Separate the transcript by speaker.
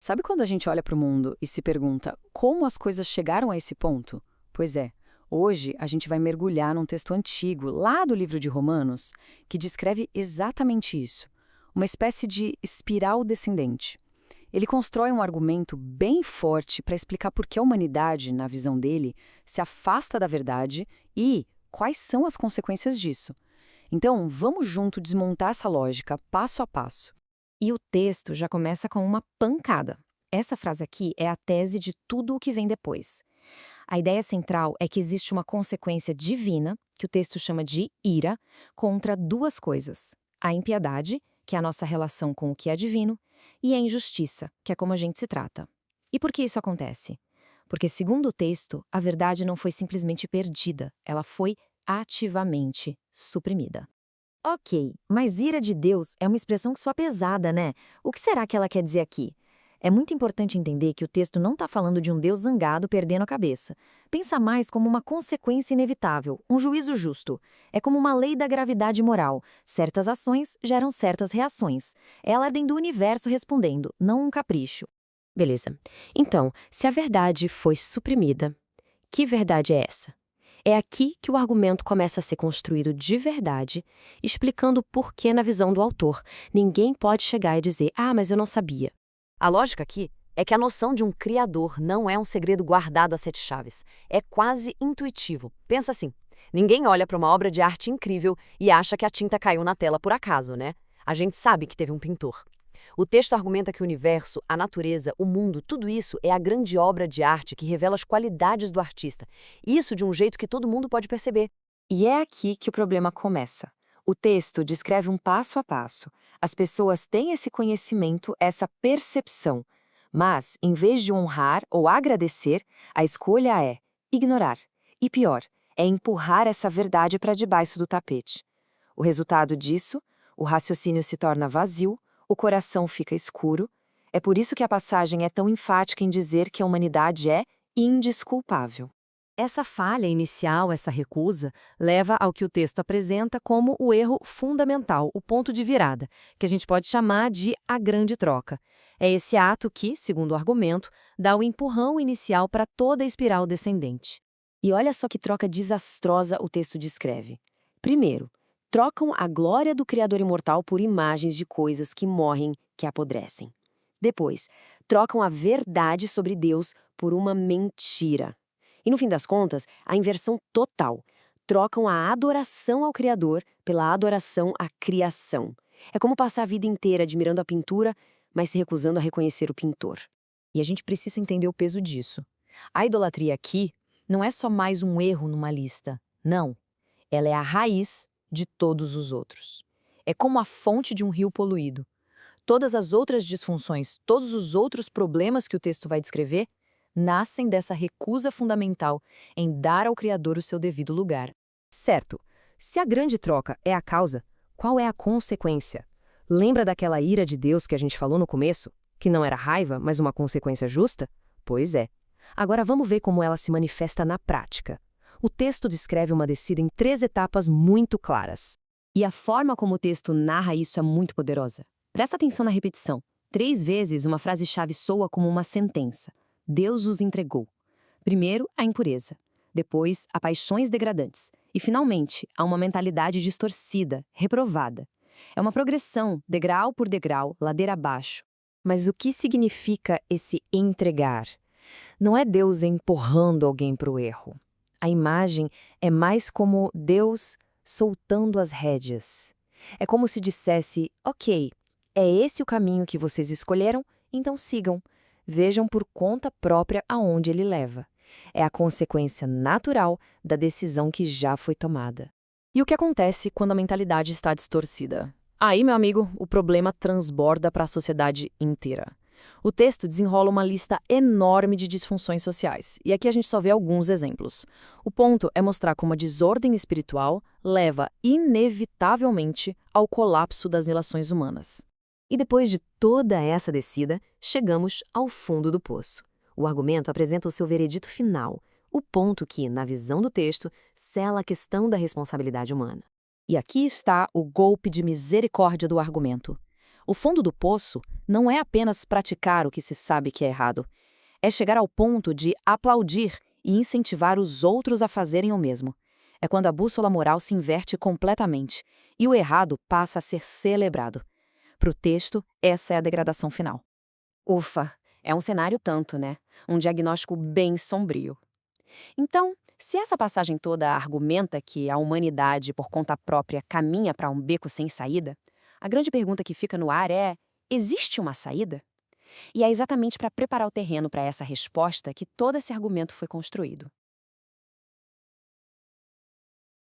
Speaker 1: Sabe quando a gente olha para o mundo e se pergunta como as coisas chegaram a esse ponto? Pois é, hoje a gente vai mergulhar num texto antigo, lá do livro de Romanos, que descreve exatamente isso, uma espécie de espiral descendente. Ele constrói um argumento bem forte para explicar por que a humanidade, na visão dele, se afasta da verdade e quais são as consequências disso. Então, vamos junto desmontar essa lógica passo a passo.
Speaker 2: E o texto já começa com uma pancada. Essa frase aqui é a tese de tudo o que vem depois. A ideia central é que existe uma consequência divina, que o texto chama de ira, contra duas coisas: a impiedade, que é a nossa relação com o que é divino, e a injustiça, que é como a gente se trata. E por que isso acontece? Porque, segundo o texto, a verdade não foi simplesmente perdida, ela foi ativamente suprimida. Ok, mas ira de Deus é uma expressão que soa pesada, né? O que será que ela quer dizer aqui? É muito importante entender que o texto não está falando de um Deus zangado perdendo a cabeça. Pensa mais como uma consequência inevitável, um juízo justo. É como uma lei da gravidade moral. Certas ações geram certas reações. É a ordem do universo respondendo, não um capricho. Beleza. Então, se a verdade foi suprimida, que verdade é essa? É aqui que o argumento começa a ser construído de verdade, explicando por que, na visão do autor, ninguém pode chegar e dizer: "Ah, mas eu não sabia".
Speaker 3: A lógica aqui é que a noção de um criador não é um segredo guardado a sete chaves. É quase intuitivo. Pensa assim: ninguém olha para uma obra de arte incrível e acha que a tinta caiu na tela por acaso, né? A gente sabe que teve um pintor. O texto argumenta que o universo, a natureza, o mundo, tudo isso é a grande obra de arte que revela as qualidades do artista. Isso de um jeito que todo mundo pode perceber.
Speaker 2: E é aqui que o problema começa. O texto descreve um passo a passo. As pessoas têm esse conhecimento, essa percepção. Mas, em vez de honrar ou agradecer, a escolha é ignorar. E pior, é empurrar essa verdade para debaixo do tapete. O resultado disso, o raciocínio se torna vazio, o coração fica escuro. É por isso que a passagem é tão enfática em dizer que a humanidade é indesculpável. Essa falha inicial, essa recusa, leva ao que o texto apresenta como o erro fundamental, o ponto de virada, que a gente pode chamar de a grande troca. É esse ato que, segundo o argumento, dá o empurrão inicial para toda a espiral descendente. E olha só que troca desastrosa o texto descreve. Primeiro, trocam a glória do Criador imortal por imagens de coisas que morrem, que apodrecem. Depois, trocam a verdade sobre Deus por uma mentira. E no fim das contas, a inversão total. Trocam a adoração ao Criador pela adoração à criação. É como passar a vida inteira admirando a pintura, mas se recusando a reconhecer o pintor. E a gente precisa entender o peso disso. A idolatria aqui não é só mais um erro numa lista. Não. Ela é a raiz de todos os outros. É como a fonte de um rio poluído. Todas as outras disfunções, todos os outros problemas que o texto vai descrever, nascem dessa recusa fundamental em dar ao Criador o seu devido lugar. Certo, se a grande troca é a causa, qual é a consequência? Lembra daquela ira de Deus que a gente falou no começo? Que não era raiva, mas uma consequência justa? Pois é. Agora vamos ver como ela se manifesta na prática. O texto descreve uma descida em 3 etapas muito claras. E a forma como o texto narra isso é muito poderosa. Presta atenção na repetição. 3 vezes uma frase-chave soa como uma sentença. Deus os entregou. Primeiro, a impureza. Depois, a paixões degradantes. E, finalmente, a uma mentalidade distorcida, reprovada. É uma progressão, degrau por degrau, ladeira abaixo. Mas o que significa esse entregar? Não é Deus empurrando alguém para o erro. A imagem é mais como Deus soltando as rédeas. É como se dissesse: ok, é esse o caminho que vocês escolheram, então sigam. Vejam por conta própria aonde ele leva. É a consequência natural da decisão que já foi tomada.
Speaker 1: E o que acontece quando a mentalidade está distorcida? Aí, meu amigo, o problema transborda para a sociedade inteira. O texto desenrola uma lista enorme de disfunções sociais, e aqui a gente só vê alguns exemplos. O ponto é mostrar como a desordem espiritual leva, inevitavelmente, ao colapso das relações humanas.
Speaker 2: E depois de toda essa descida, chegamos ao fundo do poço. O argumento apresenta o seu veredito final, o ponto que, na visão do texto, sela a questão da responsabilidade humana. E aqui está o golpe de misericórdia do argumento.
Speaker 1: O fundo do poço não é apenas praticar o que se sabe que é errado. É chegar ao ponto de aplaudir e incentivar os outros a fazerem o mesmo. É quando a bússola moral se inverte completamente e o errado passa a ser celebrado. Para o texto, essa é a degradação final.
Speaker 2: Ufa, é um cenário tanto, né? Um diagnóstico bem sombrio. Então, se essa passagem toda argumenta que a humanidade, por conta própria, caminha para um beco sem saída, a grande pergunta que fica no ar é: existe uma saída? E é exatamente para preparar o terreno para essa resposta que todo esse argumento foi construído.